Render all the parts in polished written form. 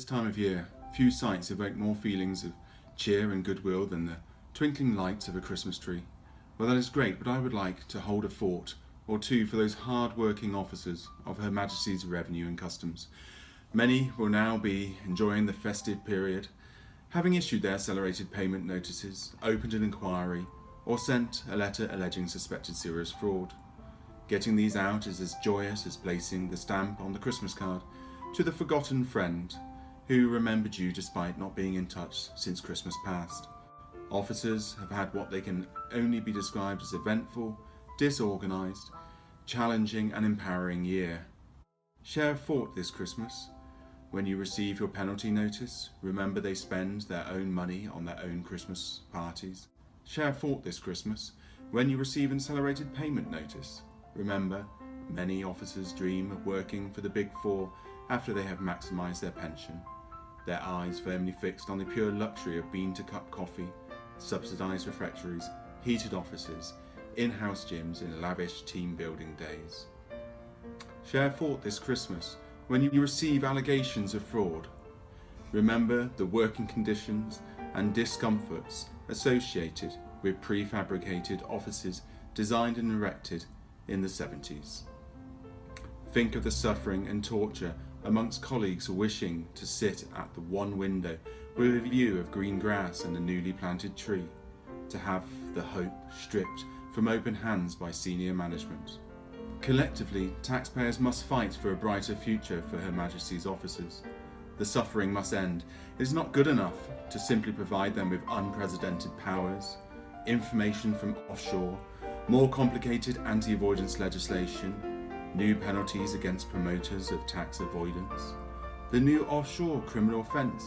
time of year, few sights evoke more feelings of cheer and goodwill than the twinkling lights of a Christmas tree. Well, that is great, but I would like to hold a fort or two for those hard-working officers of Her Majesty's Revenue and Customs. Many will now be enjoying the festive period, having issued their accelerated payment notices, opened an inquiry, or sent a letter alleging suspected serious fraud. Getting these out is as joyous as placing the stamp on the Christmas card to the forgotten friend who remembered you despite not being in touch since Christmas past. Officers have had what they can only be described as eventful, disorganised, challenging and empowering year. Share a thought this Christmas. When you receive your penalty notice, remember they spend their own money on their own Christmas parties. Share a thought this Christmas. When you receive an accelerated payment notice, remember many officers dream of working for the Big Four after they have maximised their pension, their eyes firmly fixed on the pure luxury of bean-to-cup coffee, subsidised refectories, heated offices, in-house gyms and lavish team-building days. Share a thought this Christmas when you receive allegations of fraud. Remember the working conditions and discomforts associated with prefabricated offices designed and erected in the 70s. Think of the suffering and torture amongst colleagues wishing to sit at the one window with a view of green grass and a newly planted tree, to have the hope stripped from open hands by senior management. Collectively, taxpayers must fight for a brighter future for Her Majesty's officers. The suffering must end. It is not good enough to simply provide them with unprecedented powers, information from offshore, more complicated anti-avoidance legislation, new penalties against promoters of tax avoidance, the new offshore criminal offence,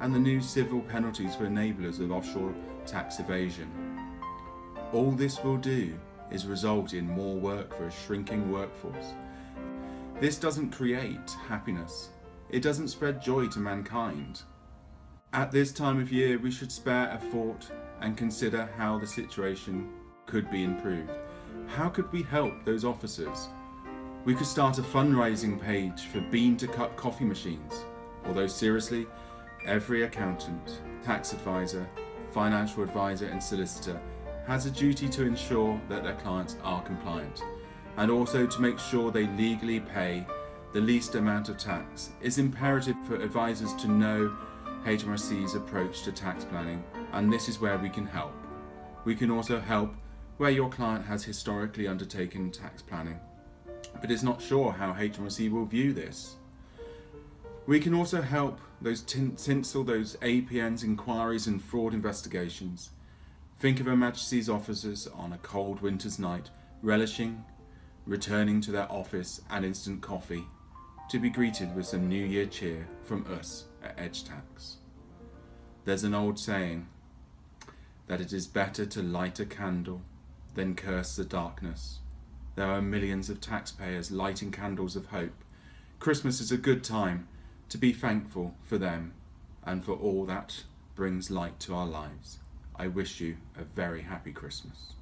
and the new civil penalties for enablers of offshore tax evasion. All this will do is result in more work for a shrinking workforce. This doesn't create happiness. It doesn't spread joy to mankind. At this time of year, we should spare a thought and consider how the situation could be improved. How could we help those officers? We could start a fundraising page for bean-to-cup coffee machines. Although seriously, every accountant, tax advisor, financial advisor and solicitor has a duty to ensure that their clients are compliant, and also to make sure they legally pay the least amount of tax. It's imperative for advisors to know HMRC's approach to tax planning, and this is where we can help. We can also help where your client has historically undertaken tax planning, but is not sure how HMRC will view this. We can also help those tinsel those APNs, inquiries and fraud investigations. Think of Her Majesty's officers on a cold winter's night, relishing returning to their office and instant coffee, to be greeted with some New Year cheer from us at Edge Tax. There's an old saying that it is better to light a candle than curse the darkness. There are millions of taxpayers lighting candles of hope. Christmas is a good time to be thankful for them and for all that brings light to our lives. I wish you a very happy Christmas.